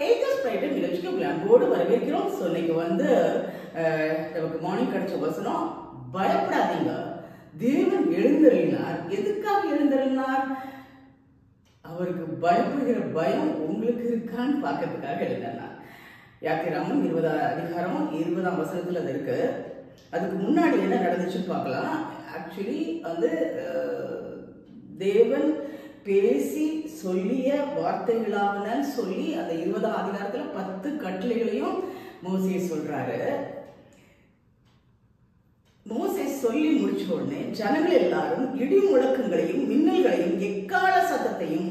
Ages bright நிகழ்ச்சிக்கு உங்களை அன்போடு வரவேற்கிறோம். ஸோ இன்னைக்கு நமக்கு மார்னிங் கிடைச்ச வசனம், பயப்படாதீங்க, தேவன் எழுந்தருளினார். எதுக்காக எழுந்தருளினார்? அவருக்கு பயப்படுகிற பயம் உங்களுக்கு இருக்கான்னு பார்க்கறதுக்காக எழுதினார். யாத்திராமம் 20ஆம் அதிகாரம் 20ஆம் வசனத்துல அது இருக்கு. அதுக்கு முன்னாடி என்ன நடந்துச்சுன்னு பார்க்கலாம். ஆக்சுவலி தேவன் பேசி சொல்லிய வார்த்தைகளாவன சொல்லி அந்த 20ஆம் அதிகாரத்துல 10 கட்டளைகளையும் மோசே சொல்றாரு. மோசே சொல்லி முடிச்ச உடனே ஜனங்கள் எல்லாரும் இடி முழக்கங்களையும் மின்னல்களையும் எக்கால சத்தத்தையும்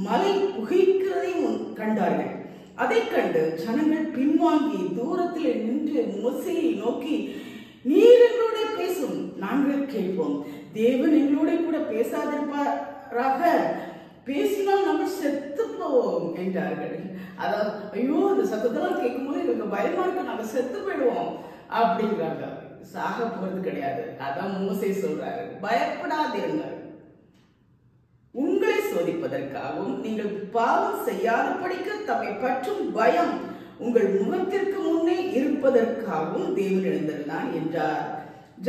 மலை புகைக்கிறதையும் கண்டார்கள். அதை கண்டு ஜனங்கள் பின்வாங்கி தூரத்தில் நின்று மோசேயை நோக்கி, நீர் எங்களோட பேசும், நாங்கள் கேட்போம். தேவன் எங்களோட கூட பேசாதிருப்பாராக, பேசினால் நம்ம செத்து போவோம் என்றார்கள். அதாவது, ஐயோ இந்த சத்தத்தெல்லாம் கேட்கும் போது எங்களுக்கு பயமா இருக்கு, நாங்க செத்து போயிடுவோம் அப்படிங்கிறாங்க. சாக போறது கிடையாது. அதான் மோசே சொல்றாரு, பயப்படாதீர்கள். உங்களை சோதிப்பதற்காகவும் நீங்கள் பாவம் செய்யாதபடிக்கு தம்மை பற்றும் பயம் உங்கள் முகத்திற்கு முன்னே இருப்பதற்காகவும் தேவன் எழுந்தருளினார் என்றார்.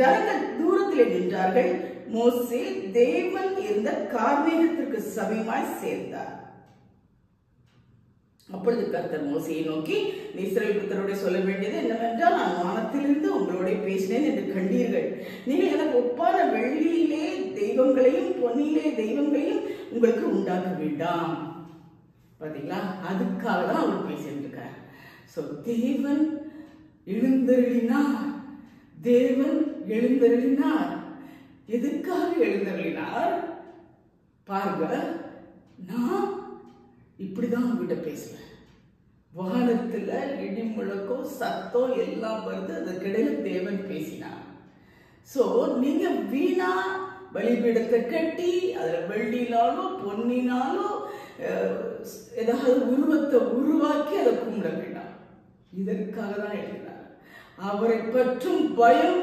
ஜனங்கள் தூரத்திலே நின்றார்கள். மோசே தேவன் இருந்த கார்மேகத்திற்கு சமீபமாய் சேர்ந்தார். அப்பொழுது கர்த்தர் மோசேயை நோக்கி, இஸ்ரவேல் புத்திரரோட சொல்ல வேண்டியது என்னவென்றால், நான் வானத்திலிருந்து உங்களோட பேசினேன் என்று கண்டீர்கள். நீங்கள் எனக்கு ஒப்பான வெள்ளியிலே தெய்வங்களையும் பொன்னிலே தெய்வங்களையும் உங்களுக்கு உண்டாக்க வேண்டாம். பாத்தீங்களா, அதுக்காக தான் அவர் பேசிட்டு இருக்கார். சோ தேவன் எழுந்தருளினார். தேவன் எழுந்தருளினார். எதுக்காக எழுந்தருளினார் பாருங்க. நான் இப்படிதான் உங்ககிட்ட பேசுவேன். வானத்துல இடி முழக்கம் சத்தம் எல்லாம் வருது, அதுக்கிடையில தேவன் பேசினார். சோ நீங்க வீணா பலிபீடத்தை கட்டி அதுல வெள்ளினாலோ பொன்னினாலோ ஏதாவது உருவத்தை உருவாக்கி அதை கும்பிட வேண்டாம். இதற்காக தான் எழுதினார். அவரை பற்றும் பயம்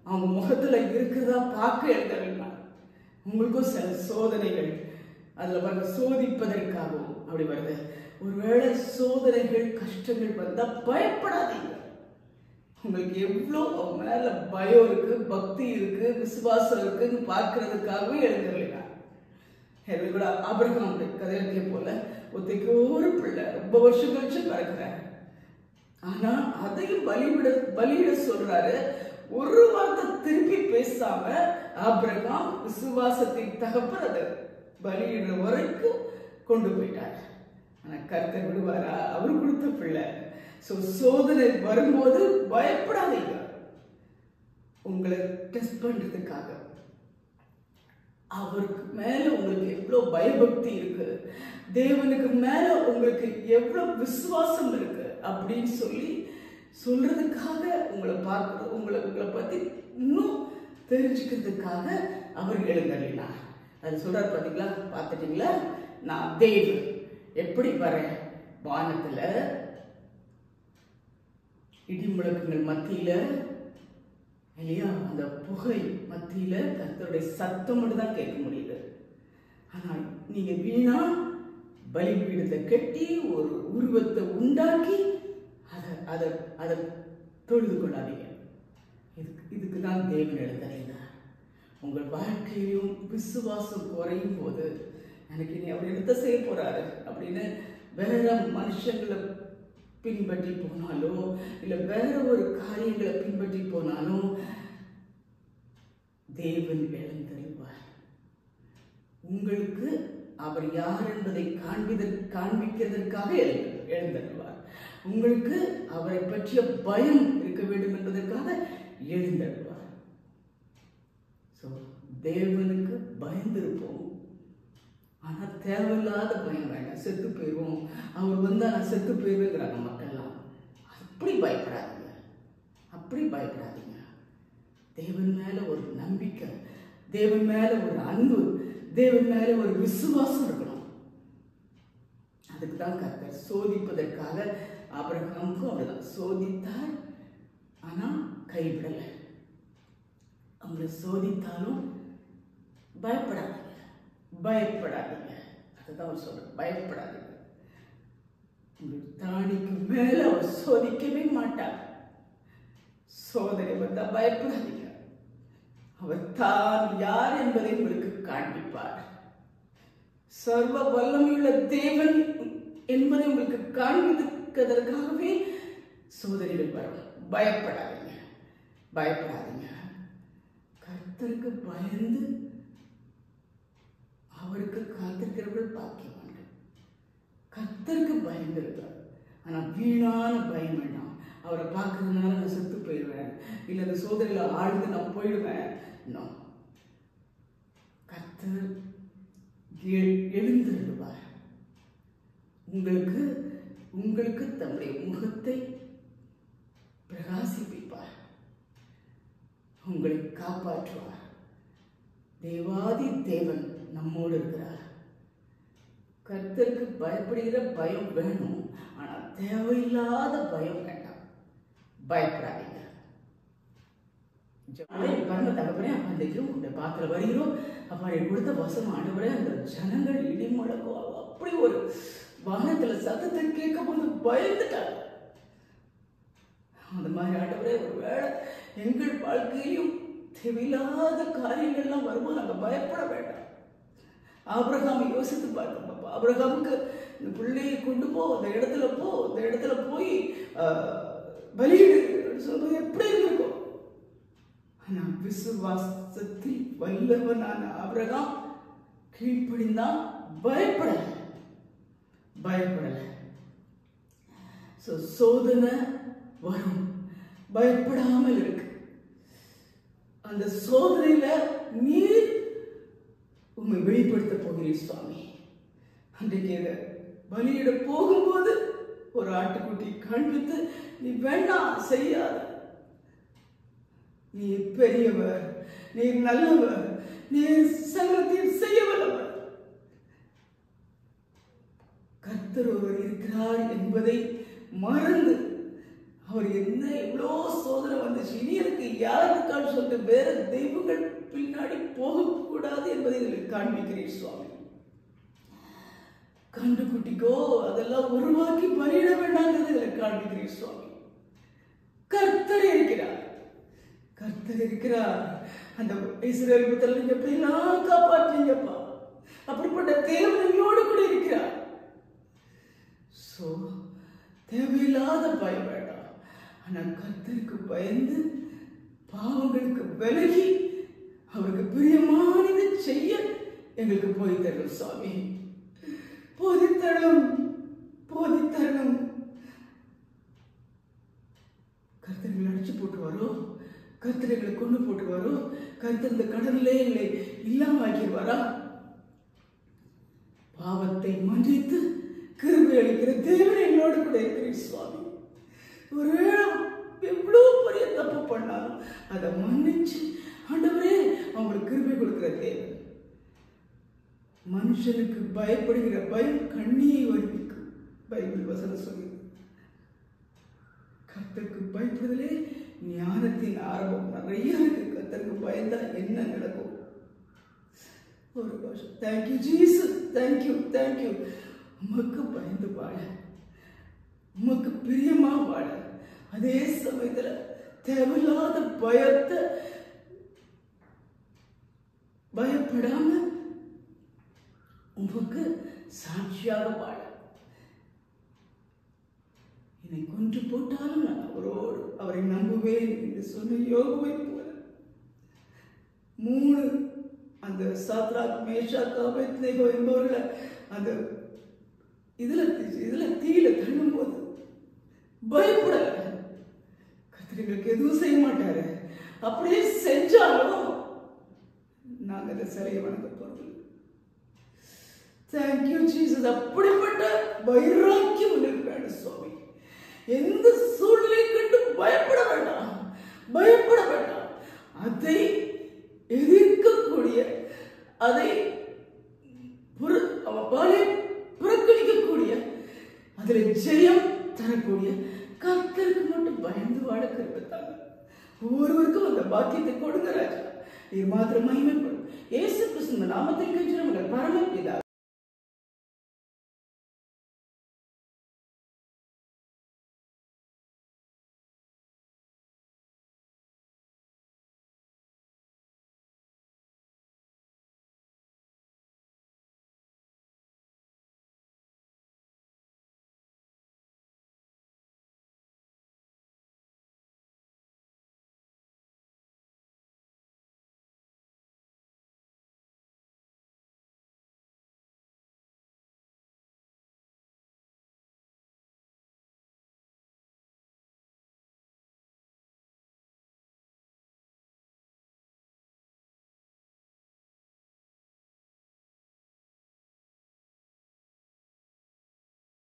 அவங்க முகத்துல இருக்குதா பார்க்க எழுதினார். உங்களுக்கும் சில சோதனைகள் அதுல பாருங்க, சோதிப்பதற்காகவும் அப்படி வருது. ஒருவேளை சோதனைகள் கஷ்டங்கள் வந்தா பயப்படாதீங்க. உங்களுக்கு எவ்வளவு மேல பயம் இருக்கு, பக்தி இருக்கு, விசுவாசம் இருக்குன்னு பார்க்கறதுக்காகவே எழுந்துருக்காங்க. கூட ஆபிரகாம் கதையிலே போல ஒத்தைக்கு ஒரு பிள்ளை ரொம்ப வருஷம் கழிச்சு பிறக்கிறாரு. ஆனா அதையும் பலியிட சொல்றாரு. ஒரு வார்த்தை திருப்பி பேசாம ஆபிரகாம் விசுவாசத்தின் தகப்பன் அதை பலியிடுற வரைக்கும் கொண்டு போயிட்டார். ஆனா கர்த்தர் விடுவாரா? அவரு கொடுத்த பிள்ளை. சோதனை வரும்போது பயப்படாதீங்க. உங்களை டெஸ்ட் பண்றதுக்காக அவருக்கு மேல உங்களுக்கு எவ்வளவு பயபக்தி இருக்கு, தேவனுக்கு மேல உங்களுக்கு எவ்வளவு விசுவாசம் இருக்கு அப்படின்னு சொல்றதுக்காக உங்களை பார்க்கறது, உங்களை பத்தி இன்னும் தெரிஞ்சுக்கிறதுக்காக அவர் எழுந்தள்ளினார். அது சொல்றாரு பாத்தீங்களா, பார்த்துட்டீங்களா? நான் தேவன் எப்படி வரேன், வானத்துல இடி முழக்கங்கள் மத்தியில இல்லையா, அந்த புகை மத்தியில கர்த்தருடைய சத்தம் மட்டும் தான் கேட்க முடியுது. ஆனா நீங்க வீணா பலிபீடத்தை கட்டி ஒரு உருவத்தை உண்டாக்கி அதை தொழுது கொள்ளாதீங்க. இதுக்கு தான் தேவன் எழுந்தறிந்தார். உங்கள் வாழ்க்கையிலும் விசுவாசம் குறையும் போது, எனக்கு இனி அவர் எடுத்த செய்ய போறாரு அப்படின்னு வேற மனுஷங்களை பின்பற்றி போனாலோ இல்ல வேற ஒரு காரியங்களை பின்பற்றி போனாலும் தேவன் எழுந்தருள்வார். உங்களுக்கு அவர் யார் என்பதை காண்பிக்கிறதற்காக எழுந்தருள்வார். உங்களுக்கு அவரை பற்றிய பயம் இருக்க வேண்டும் என்பதற்காக எழுந்தருள்வார். தேவனுக்கு பயந்திருப்போம். ஆனா தேவையில்லாத பயம் வேண்டாம். செத்து போயிடுவோம், அவர் வந்தா நான் செத்து போயிருவேங்கிறாங்க மக்கள்லாம். அப்படி பயப்படாதீங்க, அப்படி பயப்படாதீங்க. தேவன் மேல ஒரு நம்பிக்கை, தேவன் மேல ஒரு அன்பு, தேவன் மேல ஒரு விசுவாசம் இருக்கணும். அதுக்கு தான் கர்த்தர் சோதிப்பதற்காக ஆபிரகாமுக்கும் அப்படிதான் சோதித்தார். ஆனா கைவிடலை. அவங்களை சோதித்தாலும் பயப்படாதீங்க, பயப்படாதீங்க. அதுதான் அவர் சொல்ற, பயப்படாதீங்க. உங்களுக்கு தாணிக்கு மேல அவர் சோதிக்கவே மாட்டார். சோதனை வந்தா பயப்படாதீங்க. அவர் தான் யார் என்பதை உங்களுக்கு காண்பிப்பார். சர்வ வல்லமையுள்ள தேவன் என்பதை உங்களுக்கு காண்பிப்பதற்காகவே சோதனைகள் வரும். பயப்படாதீங்க, பயப்படாதீங்க. கர்த்தருக்கு பயந்து அவருக்கு காத்திருக்கிறவர்கள் பாக்கியவான்கள். கர்த்தருக்கு பயந்திருக்கிறார். ஆனா வீணான பயம் வேண்டாம். அவரை பார்க்கறதுனால நான் செத்து போயிடுவேன், இல்லை அந்த சோதனையில ஆழ்ந்து நான் போயிடுவேன். கர்த்தர் எழுந்திருவார். உங்களுக்கு உங்களுக்கு தம்முடைய முகத்தை பிரகாசிப்பிப்பார். உங்களை காப்பாற்றுவார். தேவாதி தேவன் நம்மோடு இருக்கிறார். கர்த்தருக்கு பயப்படுகிற பயம் வேணும், ஆனா தேவையில்லாத பயம் வேண்டாம். பயப்படாதீங்க. பாருங்க தகப்பனே, அன்றைக்கு உங்களுடைய பாத்திர வருகிறோம். அப்படி கொடுத்த வசனம் ஆண்டவரே, அந்த ஜனங்கள் இடி முழக்கம் அப்படி ஒரு வானத்துல சத்தத்தை கேட்கும் போது பயந்துட்டாங்க. அந்த மாதிரி ஆண்டவரே, ஒருவேளை எங்கள் வாழ்க்கையிலும் தேவையில்லாத காரியங்கள்லாம் வரும்போது நாங்கள் பயப்பட வேண்டாம். ஆபிரகாமை யோசித்து பார்க்கணும். ஆபிரகாமுக்கு இந்த பிள்ளையை கொண்டு போ, அந்த இடத்துல போ, அந்த இடத்துல போய் பலியிடு சொல்றது எப்படி இருக்கும்? ஆனா விசுவாசத்தில் வல்லவனான ஆபிரகாம் கீழ்ப்படிந்தான், பயப்படல. சோதனை வரும், பயப்படாமல் இருக்கு. அந்த சோதனையில நீர் உண்மை வெளிப்படுத்த போகிறீர் சுவாமி. அன்றைக்கு பலியிட போகும்போது ஒரு ஆட்டுக்குட்டி காண்பித்து, நீ வேண்டாம் செய்யாத, நீ பெரியவர், நீ நல்லவர், நீ சகலத்தையும் செய்ய வல்லவர், கர்த்தர் ஒருவர் இருக்கிறார் என்பதை மறந்து, அவர் என்ன எவ்வளோ சோதனை வந்துச்சு, இனி எனக்கு யாருக்கான்னு சொல்லிட்டு வேற தெய்வங்கள் பின்னாடி போகக்கூடாது என்பதை இதில் காண்பிக்கிறேன் சுவாமி. கண்டுகுட்டிக்கோ அதெல்லாம் உருவாக்கி பலியிட வேண்டாங்கிறது இதில் காண்பிக்கிறேன் சுவாமி. கர்த்தர் இருக்கிறார், கர்த்தர் இருக்கிறார். அந்த இஸ்ரவேல் புத்திரரை எப்படிலாம் காப்பாற்றீங்கப்பா, அப்படிப்பட்ட தேவனோடு கூட இருக்கிறார். தேவையில்லாத பயம் வேண்டாம். ஆனா கர்த்தருக்கு பயந்து பாவங்களுக்கு விலகி அவருக்கு பிரியமானதை செய்ய எங்களுக்கு போதித்தரணும் சுவாமி. போதித்தரணும். கர்த்தர்களை அடிச்சு போட்டு வரும், கர்த்தர்களை கொண்டு போட்டு வரும், கர்த்தர் இந்த கடலிலே இல்லை இல்லாம ஆக்கிடுவாரா? பாவத்தை மன்னித்து கிருபை அளிக்கிற தேவன் எங்களோடு கூட இருக்கிறீர் சுவாமி. ஒருவேளை எவ்வளவு பெரிய தப்பு பண்ணாலும் அதை மன்னிச்சு ஆண்டவரே அவங்களுக்கு கிருபை கொடுக்கிற தேவன். மனுஷனுக்கு பயப்படுகிற பயம் கண்ணியை வருவிக்கும், பைபிள் வசனம் சொல்லி. கர்த்தருக்கு பயப்படுதலே ஞானத்தின் ஆரம்பம். நிறைய இருக்கு. கர்த்தருக்கு பயந்தா என்ன நடக்கும்? ஒரு வருஷம் தேங்க்யூ ஜீசஸ், தேங்க்யூ. உமக்கு பயந்து வாழ, உமக்கு பிரியமா வாழ, அதே சமயத்துல தேவையில்லாத பயத்தை பயப்படாம உமக்கு சாட்சியாக வாழ. என்னை கொன்று போட்டாலும் நான் அவரை நம்புவேன் என்று சொன்ன யோகுவை போல 3 அந்த சாத்ராக் மேஷாக் ஆபேத்நேகோ என்பவர்களை அந்த இதுல தீயில தள்ளும் போது பயப்படல. கர்த்தருக்கு எதுவும் செய்ய மாட்டாரு. அப்படியே செஞ்சாலும் நாங்க அந்த சிலையை வணங்க போறது. Thank you Jesus. அப்படிப்பட்ட வைராக்கியம் உங்களுக்கு சுவாமி. எந்த சூழ்நிலை கண்டு பயப்பட வேண்டாம். அதை எதிர்க்கக்கூடிய, அதை புறக்கணிக்கக்கூடிய, அதில் ஜெயம் தரக்கூடிய கர்த்தருக்கு மட்டும் பயந்து வாழ கிருபைத்தாங்க. ஒவ்வொருவருக்கும் அந்த பாக்கியத்தை கொடுங்க ராஜா. நீர் மாத்திரம் மகிமைப்படும். இயேசு கிறிஸ்துவின் நாமத்தில் கெஞ்சுகிறோம் பரமபிதா.